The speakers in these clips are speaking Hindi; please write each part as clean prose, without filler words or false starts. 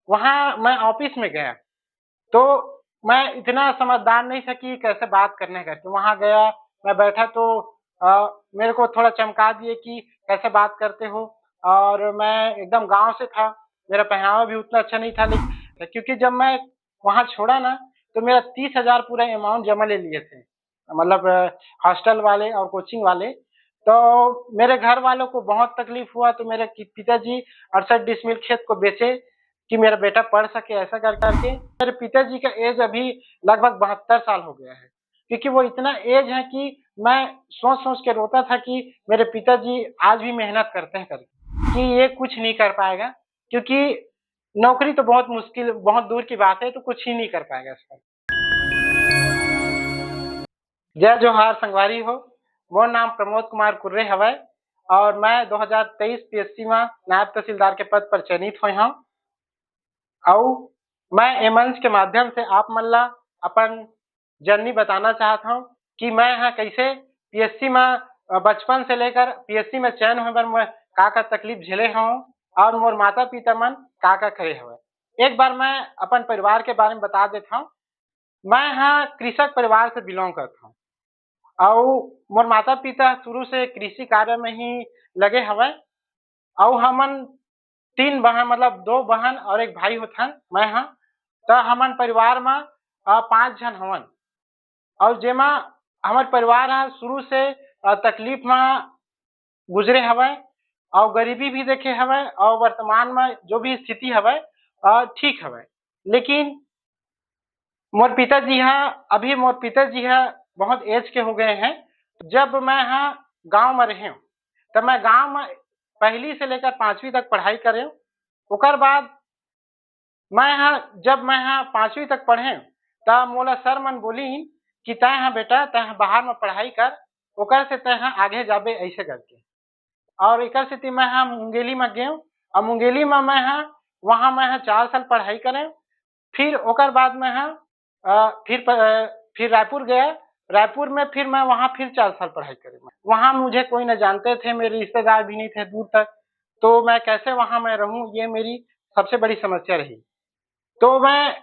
वहाँ मैं ऑफ़िस में गया, तो मैं इतना समझदार नहीं था कि कैसे बात करने का, तो वहाँ गया, मैं बैठा तो मेरे को थोड़ा चमका दिए कि कैसे बात करते हो और मैं एकदम गाँव से था, मेरा पहनावा भी उतना अच्छा नहीं था क्योंकि जब मैं वहाँ छोड़ा ना, तो मेरा 30,000 पूरा अमाउंट जमा ले लिए थे। मतलब हॉस्टल वाले और कोचिंग वाले, तो मेरे घर वालों को बहुत तकलीफ हुआ तो मेरे कि पिताजी 68 डिसमिल खेत को बेचे कि मेरा बेटा पढ़ सके ऐसा कर करके। मेरे पिताजी का एज अभी लगभग 72 साल हो गया है, क्योंकि वो इतना एज है कि मैं सोच-सोच के रोता था कि मेरे पिताजी आज भी मेहनत करते हैं करके, कि ये कुछ नहीं कर पाएगा, क्योंकि नौकरी तो बहुत मुश्किल बहुत दूर की बात है, तो कुछ ही नहीं कर पाएगा इसका। जय जोहार संगवारी हो, मोर नाम प्रमोद कुमार कुर्रे हवय और मैं 2023 पीएससी में नायब तहसीलदार के पद पर चयनित होए हव अउ मैं ए मंच के माध्यम से आप मन ला अपन जर्नी बताना चाहत हव कि मैं ह कैसे पीएससी में बचपन से लेकर पीएससी में चयन होए बर मैं का तकलीफ झेले हव और मोर माता-पिता मन का करे हवय। एक बार मैं अपन परिवार के बारे में बता देत हव। मैं ह कृषक परिवार से बिलॉन्ग करत हव। अउ मोर माता-पिता शुरू से कृषि कार्य में ही लगे हवय अउ हमन 3 बहन मतलब 2 बहन और 1 भाई होथन, मैं ह। त हमन परिवार म 5 झन हवन और जेमा हमर परिवार ह शुरू से तकलीफ म गुज़रे हवय और गरीबी भी देखे हवय और वर्तमान में जो भी स्थिति हवय ठीक हवय। लेकिन मोर पिताजी ह बहुत एज के हो गए हैं। जब मैं ह गाँव में रहेव, तब मैं गाँव में पहली से लेकर 5वीं तक पढ़ाई करेव। ओकर बाद जब मैं 5वीं तक पढ़ेव, तब मोला सर मन बोलिन कि तै ह बेटा तै ह बाहर में पढ़ाई कर, ओकर से तै ह आगे जाबे अइसे करके। और एकर सेती मैं ह मुंगेली में गेव और मुंगेली में मैं ह वहाँ मैं 4 साल पढ़ाई करेव। फिर ओकर बाद मैं फिर रायपुर गया, रायपुर में फिर मैं वहाँ फिर 4 साल पढ़ाई करे मैं। वहाँ मुझे कोई न जानते थे, मेरे रिश्तेदार भी नहीं थे दूर तक, तो मैं कैसे वहाँ मैं रहूँ ये मेरी सबसे बड़ी समस्या रही। तो मैं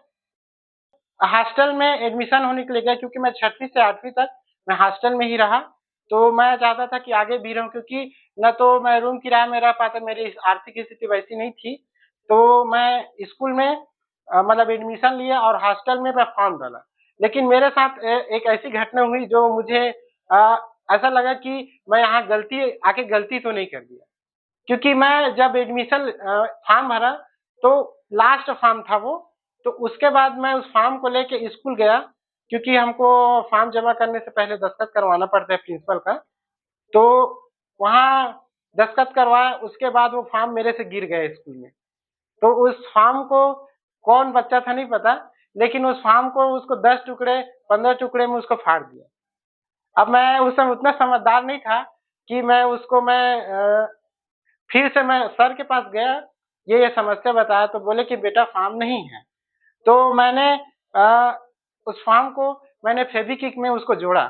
हॉस्टल में एडमिशन होने के लिए गया क्योंकि मैं 6वीं से 8वीं तक मैं हॉस्टल में ही रहा। तो मैं चाहता था कि आगे भी रहूँ क्योंकि न तो मैं रूम किराए में रह पाता, मेरी आर्थिक स्थिति वैसी नहीं थी। तो मैं स्कूल में मतलब एडमिशन लिया और हॉस्टल में मैं फॉर्म डाला। लेकिन मेरे साथ एक ऐसी घटना हुई जो मुझे अ, ऐसा लगा कि मैं यहाँ गलती तो नहीं कर दिया। क्योंकि मैं जब एडमिशन फॉर्म भरा, तो लास्ट फॉर्म था वो, तो उसके बाद मैं उस फॉर्म को लेके स्कूल गया, क्योंकि हमको फॉर्म जमा करने से पहले दस्तखत करवाना पड़ता है प्रिंसिपल का। तो वहाँ दस्तखत करवाया, उसके बाद वो फॉर्म मेरे से गिर गया स्कूल में। तो उस फॉर्म को कौन बच्चा था नहीं पता, लेकिन उस फॉर्म को उसको 10 टुकड़े, 15 टुकड़े में उसको फाड़ दिया। अब मैं उस समय उतना समझदार नहीं था कि फिर से मैं सर के पास गया, ये समस्या बताया तो बोले कि बेटा फॉर्म नहीं है। तो मैंने उस फॉर्म को मैंने फेविक्विक में उसको जोड़ा।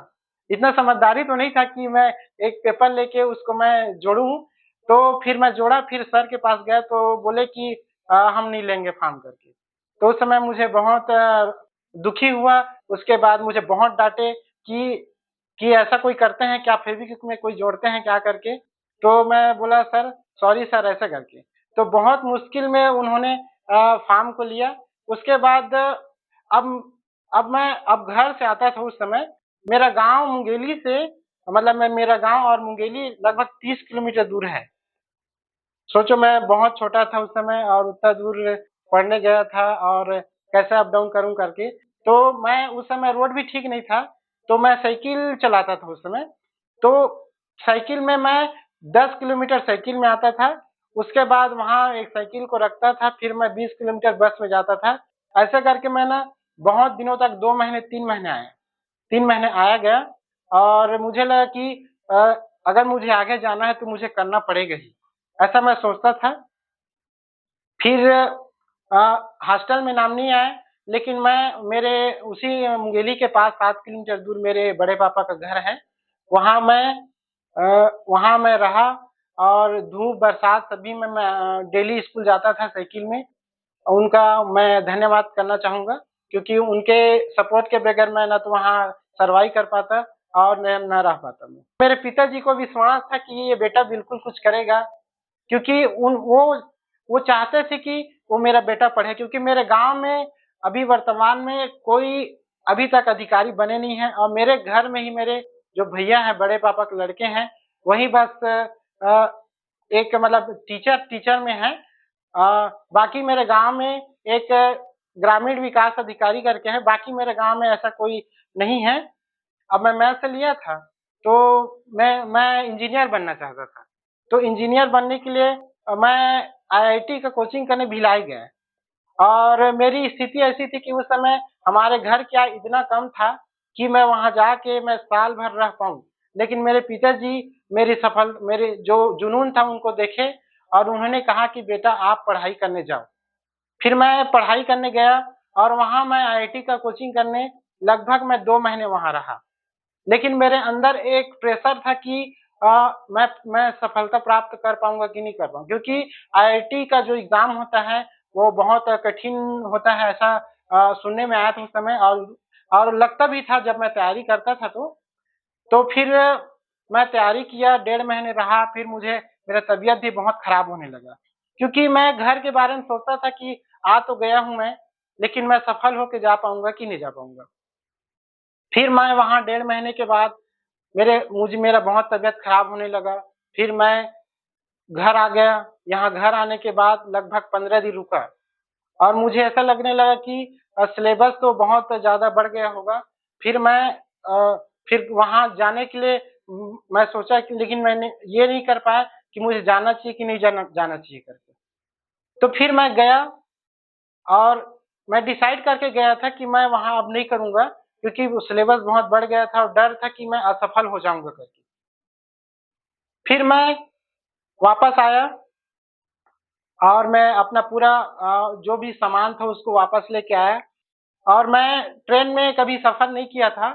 इतना समझदारी तो नहीं था कि मैं एक पेपर लेके उसको मैं जोड़ूँ, तो फिर मैं जोड़ा, फिर सर के पास गया तो बोले कि हम नहीं लेंगे फॉर्म करके। तो उस समय मुझे बहुत दुखी हुआ, उसके बाद मुझे बहुत डाँटे कि ऐसा कोई करते हैं क्या? फेविक्विक में कोई जोड़ते हैं क्या करके? तो मैं बोला सर सॉरी सर ऐसे करके। तो बहुत मुश्किल में उन्होंने फॉर्म को लिया। उसके बाद अब अब घर से आता था उस समय, मेरा गाँव मुंगेली से मतलब मेरा गाँव और मुंगेली लगभग 30 किलोमीटर दूर है। सोचो मैं बहुत छोटा था उस समय और उतना दूर पढ़ने गया था और कैसे अप डाउन करूँ करके। तो मैं उस समय रोड भी ठीक नहीं था, तो मैं साइकिल चलाता था उस समय। तो साइकिल में मैं 10 किलोमीटर साइकिल में आता था, उसके बाद वहाँ एक साइकिल को रखता था, फिर मैं 20 किलोमीटर बस में जाता था। ऐसे करके मैं ना बहुत दिनों तक 2 महीने 3 महीने आया। 3 महीने आया गया और मुझे लगा कि अगर मुझे आगे जाना है तो मुझे करना पड़ेगा ही, ऐसा मैं सोचता था। फिर हॉस्टल में नाम नहीं आया, लेकिन मैं मेरे उसी मुंगेली के पास 7 किलोमीटर दूर मेरे बड़े पापा का घर है। वहाँ मैं वहाँ मैं रहा और धूप, बरसात सभी में मैं डेली स्कूल जाता था साइकिल में उनका मैं धन्यवाद करना चाहूँगा, क्योंकि उनके सपोर्ट के बगैर मैं ना तो वहाँ सर्वाइव कर पाता और न ना रह पाता मैं। मेरे पिताजी को विश्वास था कि ये बेटा बिल्कुल कुछ करेगा, क्योंकि वो चाहते थे कि वो मेरा बेटा पढ़े, क्योंकि मेरे गाँव में अभी वर्तमान में कोई अभी तक अधिकारी बने नहीं हैं और मेरे घर में ही मेरे जो भैया हैं, बड़े पापा के लड़के हैं, वही बस एक मतलब टीचर में हैं। बाकी मेरे गाँव में एक ग्रामीण विकास अधिकारी करके है, बाकी मेरे गाँव में ऐसा कोई नहीं है। अब मैं मैथ्स लिया था, तो मैं इंजीनियर बनना चाहता था। तो इंजीनियर बनने के लिए मैं आईआईटी का कोचिंग करने भिलाई गया और मेरी स्थिति ऐसी थी कि उस समय हमारे घर क्या इतना कम था कि मैं वहाँ जाके मैं साल भर रह पाऊँ। लेकिन मेरे पिताजी मेरे जो जुनून था उनको देखे और उन्होंने कहा कि बेटा आप पढ़ाई करने जाओ। फिर मैं पढ़ाई करने गया और वहाँ मैं आईआईटी का कोचिंग करने लगभग मैं 2 महीने वहाँ रहा। लेकिन मेरे अंदर एक प्रेशर था कि मैं सफलता प्राप्त कर पाऊँगा कि नहीं कर पाऊँगा, क्योंकि आईआईटी का जो एग्ज़ाम होता है, वो बहुत कठिन होता है ऐसा सुनने में आया था उस समय और लगता भी था जब मैं तैयारी करता था तो। तो फिर मैं तैयारी किया, 1.5 महीने रहा, फिर मेरा तबीयत भी बहुत खराब होने लगा। क्योंकि मैं घर के बारे में सोचता था कि आ तो गया हूँ मैं, लेकिन मैं सफल होके जा पाऊँगा कि नहीं जा पाऊँगा। फिर मैं वहाँ 1.5 महीने के बाद मेरा बहुत तबीयत खराब होने लगा। फिर मैं घर आ गया, यहाँ घर आने के बाद लगभग 15 दिन रुका और मुझे ऐसा लगने लगा कि सिलेबस तो बहुत ज़्यादा बढ़ गया होगा। फिर फिर वहाँ जाने के लिए मैं सोचा कि लेकिन मैंने ये नहीं कर पाया कि मुझे जाना चाहिए कि नहीं जाना चाहिए करके। तो फिर मैं गया और मैं डिसाइड करके गया था कि मैं वहाँ अब नहीं करूँगा, क्योंकि वो सिलेबस बहुत बढ़ गया था और डर था कि मैं असफल हो जाऊँगा करके। फिर मैं वापस आया और मैं अपना पूरा जो भी सामान था उसको वापस लेके आया और मैं ट्रेन में कभी सफ़र नहीं किया था,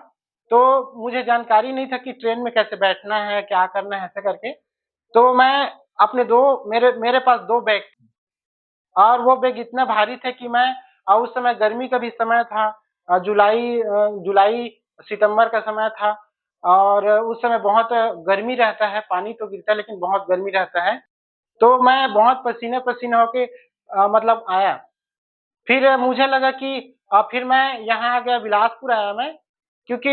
तो मुझे जानकारी नहीं था कि ट्रेन में कैसे बैठना है, क्या करना है, ऐसे करके। तो मैं अपने 2 मेरे मेरे पास 2 बैग और वो बैग इतना भारी थे कि मैं उस समय गर्मी का भी समय था जुलाई सितंबर का समय था और उस समय बहुत गर्मी रहता है, पानी तो गिरता है लेकिन बहुत गर्मी रहता है। तो मैं बहुत पसीने-पसीने होके मतलब आया। फिर मुझे लगा कि फिर मैं यहाँ आ गया बिलासपुर आया मैं, क्योंकि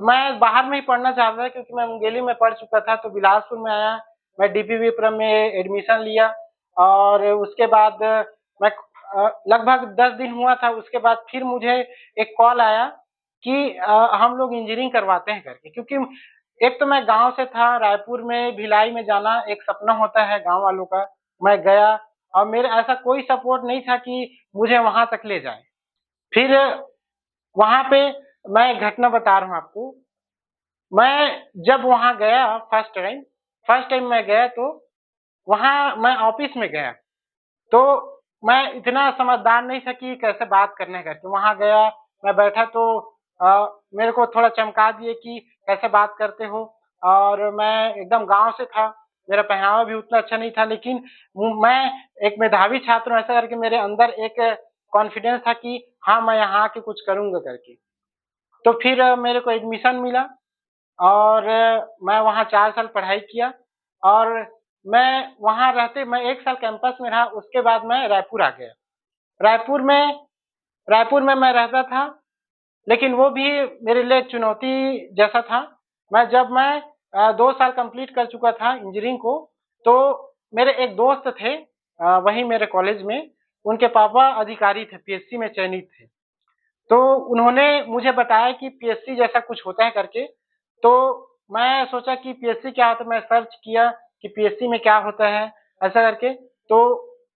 मैं बाहर में ही पढ़ना चाहता था, क्योंकि मैं मुंगेली में पढ़ चुका था, तो बिलासपुर में आया, मैं डीपी विक्रम में एडमिशन लिया और उसके बाद मैं लगभग 10 दिन हुआ था, उसके बाद फिर मुझे एक कॉल आया कि हम लोग इंजीनियरिंग करवाते हैं करके, क्योंकि एक तो मैं गाँव से था, रायपुर में भिलाई में जाना एक सपना होता है गाँव वालों का। मैं गया और मेरा ऐसा कोई सपोर्ट नहीं था कि मुझे वहाँ तक ले जाए। फिर वहाँ पे मैं एक घटना बता रहा हूँ आपको। मैं जब वहाँ गया फर्स्ट टाइम मैं गया तो वहाँ मैं ऑफ़िस में गया। तो मैं इतना समझदार नहीं था कि कैसे बात करने का। तो वहाँ गया, मैं बैठा तो मेरे को थोड़ा चमका दिए कि कैसे बात करते हो और मैं एकदम गाँव से था। मेरा पहनावा भी उतना अच्छा नहीं था, लेकिन मैं एक मेधावी छात्र हूँ, ऐसा करके मेरे अंदर एक कॉन्फिडेंस था कि हाँ, मैं यहाँ आके कुछ करूँगा करके। तो फिर मेरे को एडमिशन मिला और मैं वहाँ 4 साल पढ़ाई किया और मैं 1 साल कैंपस में रहा, उसके बाद मैं रायपुर आ गया। रायपुर में रायपुर में मैं रहता था, लेकिन वो भी मेरे लिए एक चुनौती जैसा था। मैं 2 साल कंप्लीट कर चुका था इंजीनियरिंग को, तो मेरे एक दोस्त थे वहीं मेरे कॉलेज में, उनके पापा अधिकारी थे, पीएससी में चयनित थे। तो उन्होंने मुझे बताया कि पीएससी जैसा कुछ होता है करके, तो मैं सोचा कि पीएससी क्या होता है, मैं सर्च किया कि पीएससी में क्या होता है, ऐसा करके। तो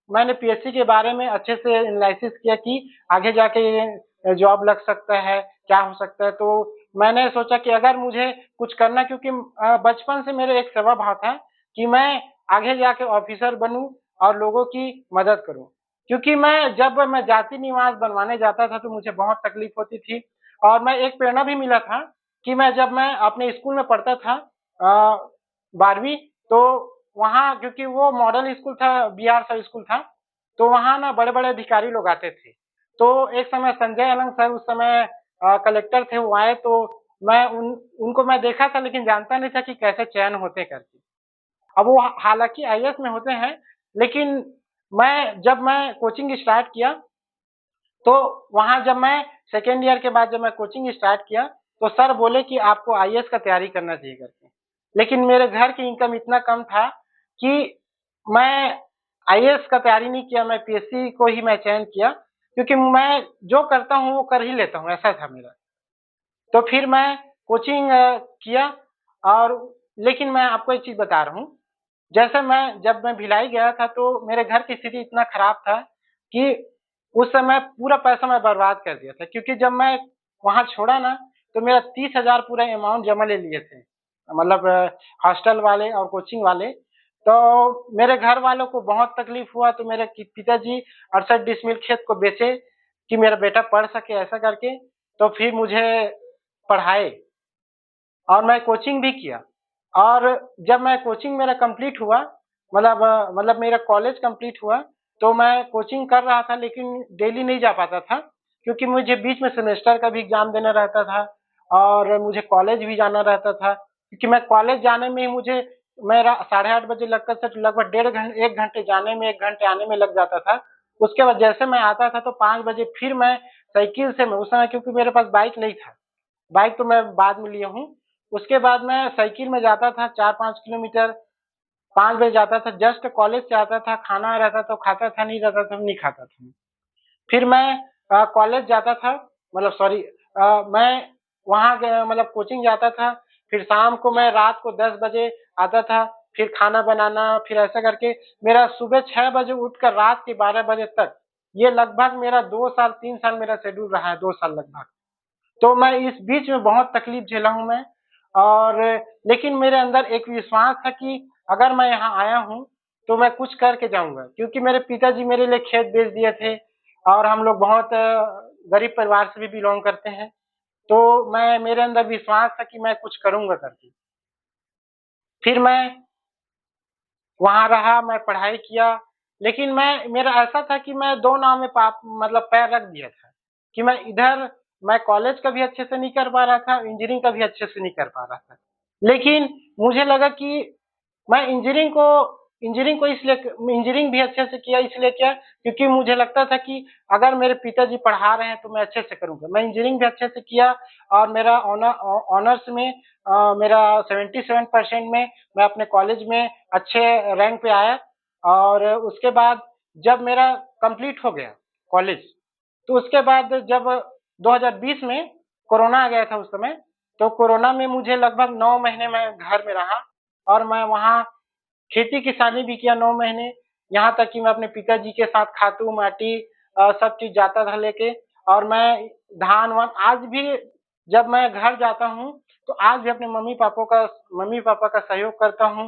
मैंने पीएससी के बारे में अच्छे से एनालिसिस किया कि आगे जाके ये जॉब लग सकता है, क्या हो सकता है। तो मैंने सोचा कि अगर मुझे कुछ करना, क्योंकि बचपन से मेरे एक सेवा भाव था कि मैं आगे जाके ऑफिसर बनूँ और लोगों की मदद करूँ। क्योंकि जब मैं जाति निवास बनवाने जाता था तो मुझे बहुत तकलीफ होती थी और मैं एक प्रेरणा भी मिला था कि जब मैं अपने स्कूल में पढ़ता था 12वीं, तो वहाँ क्योंकि वो मॉडल स्कूल था, बीआर सा स्कूल था, तो वहाँ ना बड़े-बड़े अधिकारी लोग आते थे। तो एक समय संजय अलंग सर उस समय कलेक्टर थे, वो आए तो मैं उनको मैं देखा था लेकिन जानता नहीं था कि कैसे चयन होते करके। अब वो हालाँकि आईएएस में होते हैं, लेकिन जब मैं कोचिंग स्टार्ट किया, तो वहाँ जब मैं सेकंड ईयर के बाद जब मैं कोचिंग स्टार्ट किया, तो सर बोले कि आपको आईएएस का तैयारी करना चाहिए करके। लेकिन मेरे घर की इनकम इतना कम था कि मैं आईएएस का तैयारी नहीं किया, मैं पीएससी को ही मैं चयन किया, क्योंकि मैं जो करता हूँ वो कर ही लेता हूँ, ऐसा था मेरा। तो फिर मैं कोचिंग किया और लेकिन मैं आपको एक चीज़ बता रहा हूँ, जैसे जब मैं भिलाई गया था तो मेरे घर की स्थिति इतना खराब था कि उस समय पूरा पैसा मैं बर्बाद कर दिया था, क्योंकि जब मैं वहाँ छोड़ा ना तो मेरा 30,000 पूरा अमाउंट जमा ले लिए थे। मतलब हॉस्टल वाले और कोचिंग वाले। तो मेरे घर वालों को बहुत तकलीफ हुआ तो मेरे कि पिताजी 68 डिसमिल खेत को बेचे कि मेरा बेटा पढ़ सके ऐसा करके, तो फिर मुझे पढ़ाए और मैं कोचिंग भी किया। और जब मैं कोचिंग मेरा कंप्लीट हुआ, मतलब मेरा कॉलेज कंप्लीट हुआ, तो मैं कोचिंग कर रहा था लेकिन डेली नहीं जा पाता था, क्योंकि मुझे बीच में सेमेस्टर का भी एग्ज़ाम देना रहता था और मुझे कॉलेज भी जाना रहता था। क्योंकि मैं कॉलेज जाने में ही मुझे मेरा 8:30 बजे लगता था, तो लगभग डेढ़ घं 1 घंटे जाने में, 1 घंटे आने में लग जाता था। उसके बाद जैसे मैं आता था तो 5 बजे फिर मैं साइकिल से मैं उस समय क्योंकि मेरे पास बाइक नहीं था, बाइक तो मैं बाद में लिया हूँ। उसके बाद मैं साइकिल में जाता था 4-5 किलोमीटर, 5 बजे जाता था, जस्ट कॉलेज से आता था, खाना रहता तो खाता था, नहीं रहता तो नहीं खाता था। फिर मैं कॉलेज जाता था, मतलब सॉरी मैं वहाँ गया मतलब कोचिंग जाता था, फिर शाम को मैं रात को 10 बजे आता था, फिर खाना बनाना, फिर ऐसा करके मेरा सुबह 6 बजे उठकर रात के 12 बजे तक, ये लगभग मेरा 2 साल, 3 साल मेरा शेड्यूल रहा है, 2 साल लगभग। तो मैं इस बीच में बहुत तकलीफ झेला हूँ मैं और लेकिन मेरे अंदर एक विश्वास था कि अगर मैं यहाँ आया हूँ, तो मैं कुछ करके जाऊँगा, क्योंकि मेरे पिताजी मेरे लिए खेत बेच दिए थे और हम लोग बहुत गरीब परिवार से भी बिलॉन्ग करते हैं। तो मेरे अंदर विश्वास था कि मैं कुछ करूँगा करके। फिर मैं वहाँ रहा, मैं पढ़ाई किया, लेकिन मेरा ऐसा था कि मैं 2 नाव में मतलब पैर रख दिया था, कि मैं कॉलेज का भी अच्छे से नहीं कर पा रहा था, इंजीनियरिंग का भी अच्छे से नहीं कर पा रहा था। लेकिन मुझे लगा कि मैं इंजीनियरिंग भी अच्छे से किया इसलिए किया क्योंकि मुझे लगता था कि अगर मेरे पिताजी पढ़ा रहे हैं तो मैं अच्छे से करूँगा। मैं इंजीनियरिंग भी अच्छे से किया और मेरा ऑनर्स में मेरा 77% में मैं अपने कॉलेज में अच्छे रैंक पे आया और उसके बाद जब मेरा कंप्लीट हो गया कॉलेज, तो उसके बाद जब 2020 में कोरोना आ गया था उस समय, तो कोरोना में मुझे लगभग 9 महीने मैं घर में रहा और मैं वहाँ खेती-किसानी भी किया 9 महीने, यहाँ तक कि मैं अपने पिताजी के साथ खातू-माटी सब चीज़ जाता था लेके और मैं धान-वान आज भी जब मैं घर जाता हूँ, तो आज भी अपने मम्मी-पापा का सहयोग करता हूँ।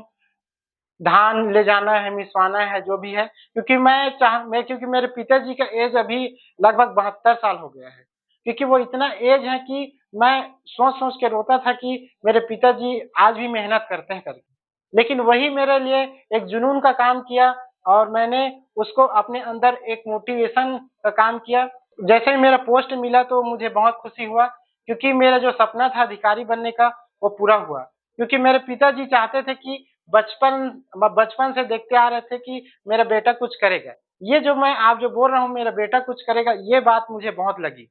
धान ले जाना है, मिसवाना है, जो भी है, क्योंकि मेरे पिताजी का एज अभी लगभग 72 साल हो गया है। क्योंकि वो इतना एज है कि मैं सोच-सोच के रोता था कि मेरे पिताजी आज भी मेहनत करते हैं करके। लेकिन वही मेरे लिए एक जुनून का काम किया और मैंने उसको अपने अंदर एक मोटिवेशन का काम किया। जैसे ही मेरा पोस्ट मिला तो मुझे बहुत खुशी हुआ क्योंकि मेरा जो सपना था अधिकारी बनने का, वो पूरा हुआ। क्योंकि मेरे पिताजी चाहते थे कि बचपन से देखते आ रहे थे कि मेरा बेटा कुछ करेगा। ये जो मैं आप जो बोल रहा हूँ मेरा बेटा कुछ करेगा, ये बात मुझे बहुत लगी।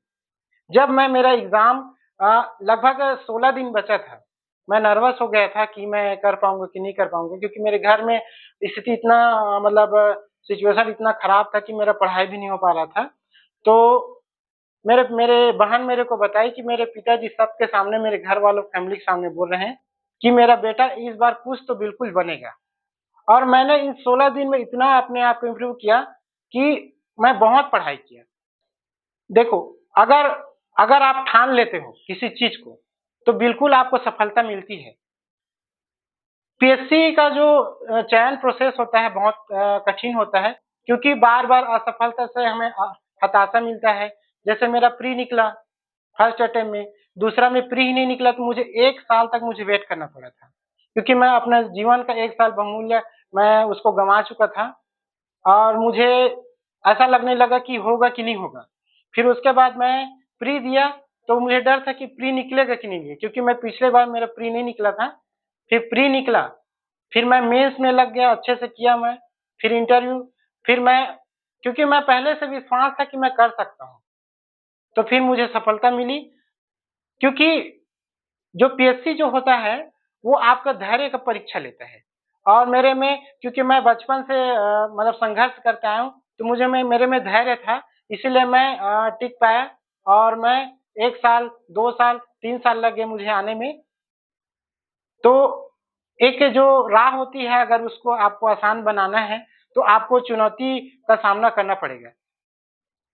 जब मैं मेरा एग्ज़ाम लगभग 16 दिन बचा था, मैं नर्वस हो गया था कि मैं कर पाऊँगा कि नहीं कर पाऊँगा क्योंकि मेरे घर में स्थिति इतना मतलब सिचुएशन इतना खराब था कि मेरा पढ़ाई भी नहीं हो पा रहा था। तो मेरे मेरे बहन मेरे को बताई कि मेरे पिताजी सबके सामने मेरे घर वालों फैमिली के सामने बोल रहे हैं कि मेरा बेटा इस बार कुछ तो बिल्कुल बनेगा। और मैंने इन 16 दिन में इतना अपने आप को इम्प्रूव किया कि मैं बहुत पढ़ाई किया। देखो, अगर अगर आप ठान लेते हो किसी चीज़ को, तो बिल्कुल आपको सफलता मिलती है। पीएससी का जो चयन प्रोसेस होता है बहुत कठिन होता है क्योंकि बार-बार असफलता से हमें हताशा मिलता है। जैसे मेरा प्री निकला फर्स्ट अटेम्प्ट में, दूसरा में प्री ही नहीं निकला तो मुझे 1 साल तक मुझे वेट करना पड़ा था। क्योंकि मैं अपने जीवन का 1 साल बहुमूल्य मैं उसको गँवा चुका था और मुझे ऐसा लगने लगा कि होगा कि नहीं होगा। फिर उसके बाद मैं प्री दिया, तो मुझे डर था कि प्री निकलेगा कि नहीं, क्योंकि मैं पिछले बार मेरा प्री नहीं निकला था। फिर प्री निकला, फिर मैं मेंस में लग गया, अच्छे से किया मैं, फिर इंटरव्यू, फिर मैं, क्योंकि मैं पहले से विश्वास था कि मैं कर सकता हूँ, तो फिर मुझे सफलता मिली। क्योंकि जो पीएससी जो होता है, वो आपका धैर्य का परीक्षा लेता है। और मेरे में, क्योंकि मैं बचपन से मतलब संघर्ष करता आया हूँ, तो मेरे में धैर्य था, इसीलिए मैं टिक पाया। और मैं 1 साल, 2 साल, 3 साल लग गए मुझे आने में। तो एक जो राह होती है, अगर उसको आपको आसान बनाना है, तो आपको चुनौती का सामना करना पड़ेगा।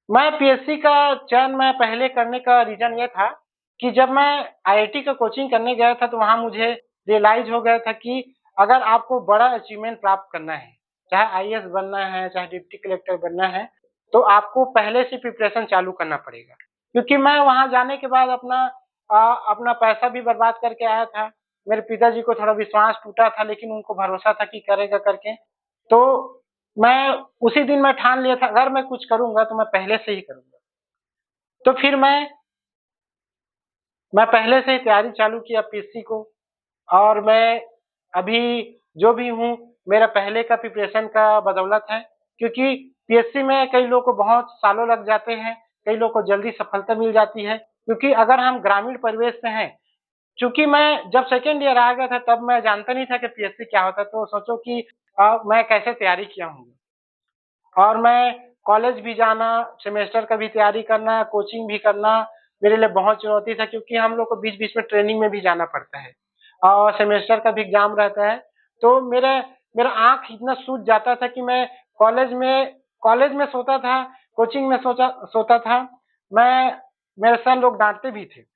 मैं पीएससी का चयन मैं पहले करने का रीज़न ये था कि जब मैं आईआईटी का कोचिंग करने गया था, तो वहाँ मुझे रियलाइज़ हो गया था कि अगर आपको बड़ा अचीवमेंट प्राप्त करना है, चाहे आईएएस बनना है, चाहे डिप्टी कलेक्टर बनना है, तो आपको पहले से प्रिपरेशन चालू करना पड़ेगा। क्योंकि मैं वहाँ जाने के बाद अपना पैसा भी बर्बाद करके आया था। मेरे पिताजी को थोड़ा विश्वास टूटा था, लेकिन उनको भरोसा था कि करेगा करके। तो मैं उसी दिन मैं ठान लिया था, अगर मैं कुछ करूँगा तो मैं पहले से ही करूँगा। तो फिर मैं पहले से ही तैयारी चालू किया पीएससी को। और मैं अभी जो भी हूँ, मेरा पहले का प्रिपरेशन का बदौलत है। क्योंकि पीएससी में कई लोगों को बहुत सालों लग जाते हैं, कई लोगों को जल्दी सफलता मिल जाती है। क्योंकि अगर हम ग्रामीण परिवेश से हैं, चूँकि मैं जब सेकंड ईयर आ गया था, तब मैं जानता नहीं था कि पीएससी क्या होता है, तो सोचो कि मैं कैसे तैयारी किया हूँ। और मैं कॉलेज भी जाना, सेमेस्टर का भी तैयारी करना, कोचिंग भी करना, मेरे लिए बहुत चुनौती था, क्योंकि हम लोग को बीच-बीच में ट्रेनिंग में भी जाना पड़ता है और सेमेस्टर का भी एग्ज़ाम रहता है। तो मेरा आँख इतना सूज जाता था कि मैं कॉलेज में सोता था, कोचिंग में सोता था। मैं मेरे सर लोग डाँटते भी थे।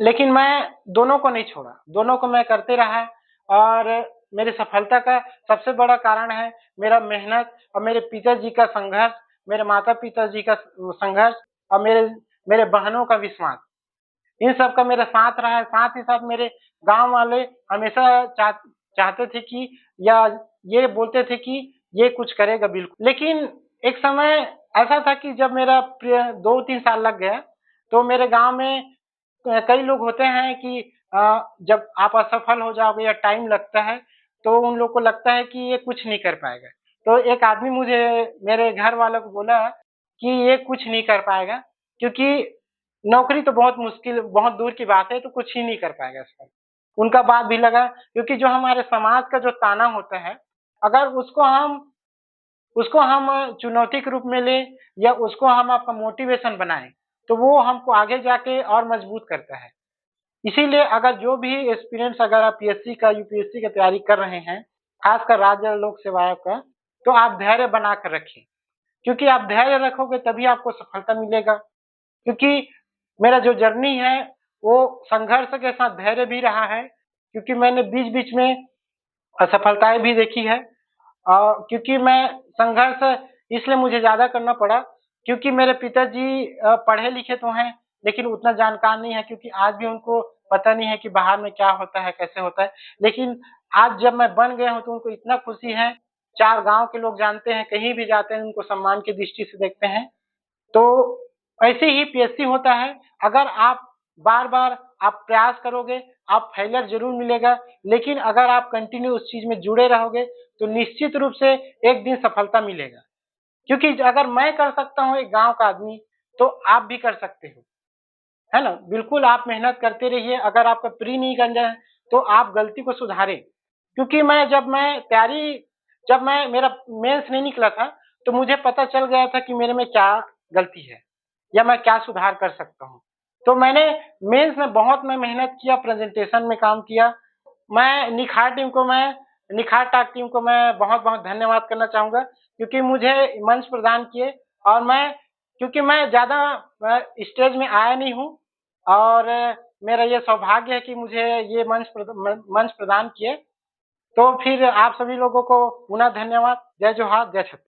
लेकिन मैं दोनों को नहीं छोड़ा, दोनों को मैं करते रहा। और मेरी सफलता का सबसे बड़ा कारण है मेरा मेहनत और मेरे पिताजी का संघर्ष, मेरे माता-पिता जी का संघर्ष और मेरे मेरे बहनों का विश्वास। इन सब का मेरा साथ रहा है, साथ ही साथ मेरे गाँव वाले हमेशा चाहते थे कि, या ये बोलते थे कि ये कुछ करेगा बिल्कुल। लेकिन एक समय ऐसा था कि जब मेरा 2-3 साल लग गया, तो मेरे गाँव में कई लोग होते हैं कि जब आप असफल हो जाओगे या टाइम लगता है, तो उन लोग को लगता है कि ये कुछ नहीं कर पाएगा। तो एक आदमी मुझे, मेरे घर वालों को बोला कि ये कुछ नहीं कर पाएगा, क्योंकि नौकरी तो बहुत मुश्किल, बहुत दूर की बात है, तो कुछ ही नहीं कर पाएगा इसका। उनका बात भी लगा, क्योंकि जो हमारे समाज का जो ताना होता है, अगर उसको हम चुनौती के रूप में लें या उसको हम आपका मोटिवेशन बनाएँ, तो वो हमको आगे जाके और मजबूत करता है। इसीलिए अगर जो भी एस्पिरेंट्स, अगर आप पीएससी का, यूपीएससी की तैयारी कर रहे हैं, खासकर राज्य लोक सेवा आयोग का, तो आप धैर्य बना कर रखिए। क्योंकि आप धैर्य रखोगे तभी आपको सफलता मिलेगा। क्योंकि मेरा जो जर्नी है, वो संघर्ष के साथ धैर्य भी रहा है, क्योंकि मैंने बीच-बीच में असफलताएँ भी देखी है। क्योंकि मैं संघर्ष इसलिए मुझे ज़्यादा करना पड़ा, क्योंकि मेरे पिताजी पढ़े-लिखे तो हैं, लेकिन उतना जानकार नहीं है, क्योंकि आज भी उनको पता नहीं है कि बाहर में क्या होता है, कैसे होता है। लेकिन आज जब मैं बन गया हूँ, तो उनको इतना खुशी है, 4 गाँव के लोग जानते हैं, कहीं भी जाते हैं, उनको सम्मान की दृष्टि से देखते हैं। तो ऐसे ही पीएससी होता है, अगर आप बार-बार आप प्रयास करोगे, आप फेलियर ज़रूर मिलेगा, लेकिन अगर आप कंटिन्यू उस चीज़ में जुड़े रहोगे, तो निश्चित रूप से एक दिन सफलता मिलेगा। क्योंकि अगर मैं कर सकता हूँ एक गाँव का आदमी, तो आप भी कर सकते हो, है ना? बिल्कुल आप मेहनत करते रहिए, अगर आपका प्री नहीं करना है, तो आप गलती को सुधारें। क्योंकि जब मैं मेरा मेंस नहीं निकला था, तो मुझे पता चल गया था कि मेरे में क्या गलती है या मैं क्या सुधार कर सकता हूँ। तो मैंने मेंस में बहुत मैं मेहनत किया, प्रेज़ेंटेशन में काम किया। निखार टाक टीम को मैं बहुत-बहुत धन्यवाद करना चाहूँगा, क्योंकि मुझे मंच प्रदान किए। और क्योंकि मैं ज़्यादा स्टेज में आया नहीं हूँ, और मेरा ये सौभाग्य है कि मुझे ये मंच प्रदान किए। तो फिर आप सभी लोगों को पुनः धन्यवाद। जय जोहार, जय छत्तीसगढ़।